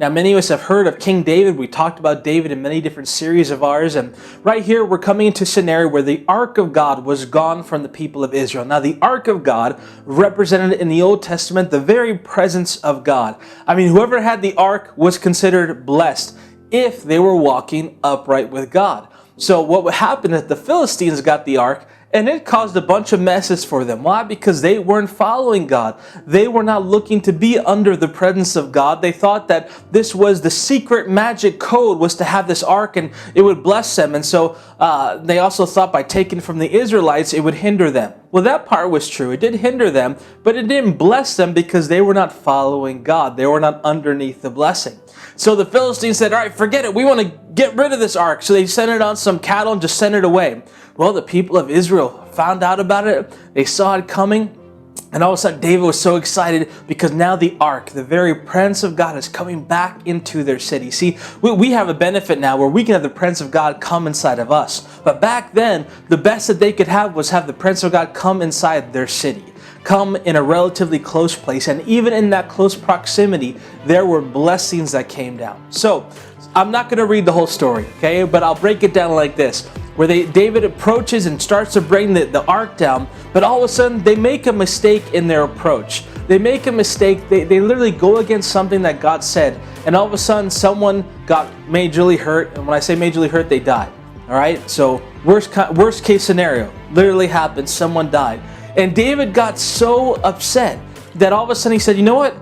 Now, many of us have heard of King David. We talked about David in many different series of ours. And right here, we're coming into a scenario where the Ark of God was gone from the people of Israel. Now, the Ark of God represented in the Old Testament the very presence of God. I mean, whoever had the Ark was considered blessed if they were walking upright with God. So what would happen is the Philistines got the Ark, and it caused a bunch of messes for them. Why? Because they weren't following God. They were not looking to be under the presence of God. They thought that this was the secret magic code, was to have this ark and it would bless them. And so they also thought by taking from the Israelites, it would hinder them. Well, that part was true. It did hinder them, but it didn't bless them because they were not following God. They were not underneath the blessing. So the Philistines said, all right, forget it. We want to get rid of this ark. So they sent it on some cattle and just sent it away. Well, the people of Israel found out about it. They saw it coming. And all of a sudden, David was so excited because now the ark, the very presence of God, is coming back into their city. See, we have a benefit now where we can have the presence of God come inside of us. But back then, the best that they could have was have the presence of God come inside their city, come in a relatively close place. And even in that close proximity, there were blessings that came down. So I'm not going to read the whole story, okay? But I'll break it down like this. Where David approaches and starts to bring the ark down, but all of a sudden they make a mistake in their approach. They make a mistake. They literally go against something that God said, and all of a sudden someone got majorly hurt. And when I say majorly hurt, they died. All right. So worst case scenario literally happened. Someone died, and David got so upset that all of a sudden he said, "You know what?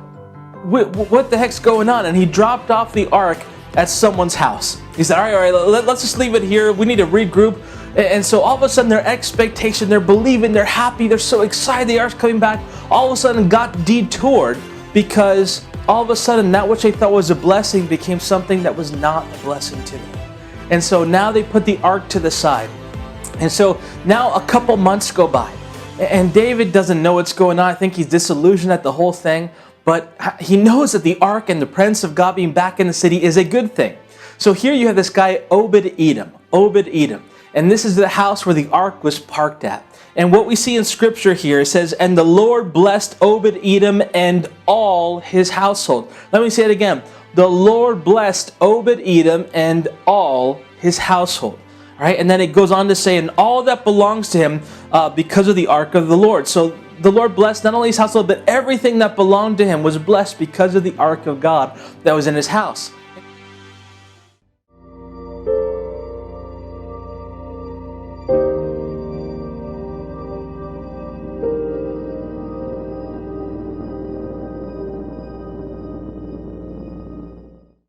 What the heck's going on?" And he dropped off the ark at someone's house. He said, all right, let's just leave it here. We need to regroup. And so all of a sudden their expectation, they're believing, they're happy, they're so excited, the ark's coming back, all of a sudden got detoured because all of a sudden that which they thought was a blessing became something that was not a blessing to them. And so now they put the ark to the side. And so now a couple months go by and David doesn't know what's going on. I think he's disillusioned at the whole thing. But he knows that the ark and the presence of God being back in the city is a good thing. So here you have this guy, Obed-Edom. And this is the house where the ark was parked at. And what we see in scripture here, it says, and the Lord blessed Obed-Edom and all his household. Let me say it again. The Lord blessed Obed-Edom and all his household. All right? And then it goes on to say, and all that belongs to him because of the ark of the Lord. So the Lord blessed not only his household, but everything that belonged to him was blessed because of the ark of God that was in his house.